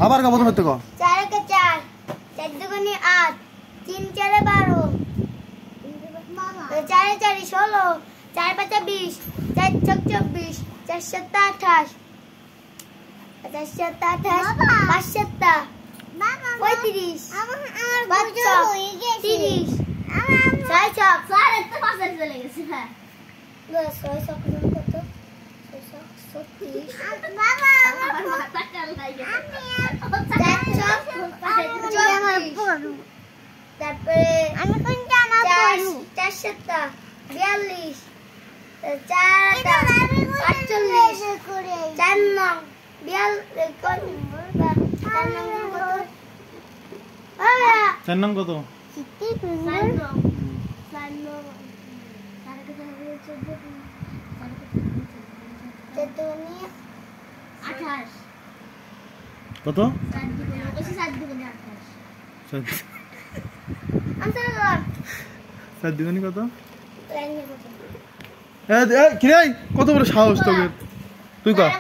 আবার কত প্রথমে থেকে 4 কে 4 4 দুগুনি 8 3 4 12 4 4 16 4 5 20 4 6 24 4 7 28 4 7 28 5 7 35 আমার বাচ্চা হয়ে গেছে 30 আমার 6 6 স্যার এত পাশে চলে গেছে হ্যাঁ 6 6 কত 6 বাবা আমার মাথা চাল লাগে তারপরে আমি কোনটা না পড়ু 4 7 42 4 48 করে 4 9 4 নং কত কত 7 দুগুনি কত কত বড় সাহস তোকে তুই কর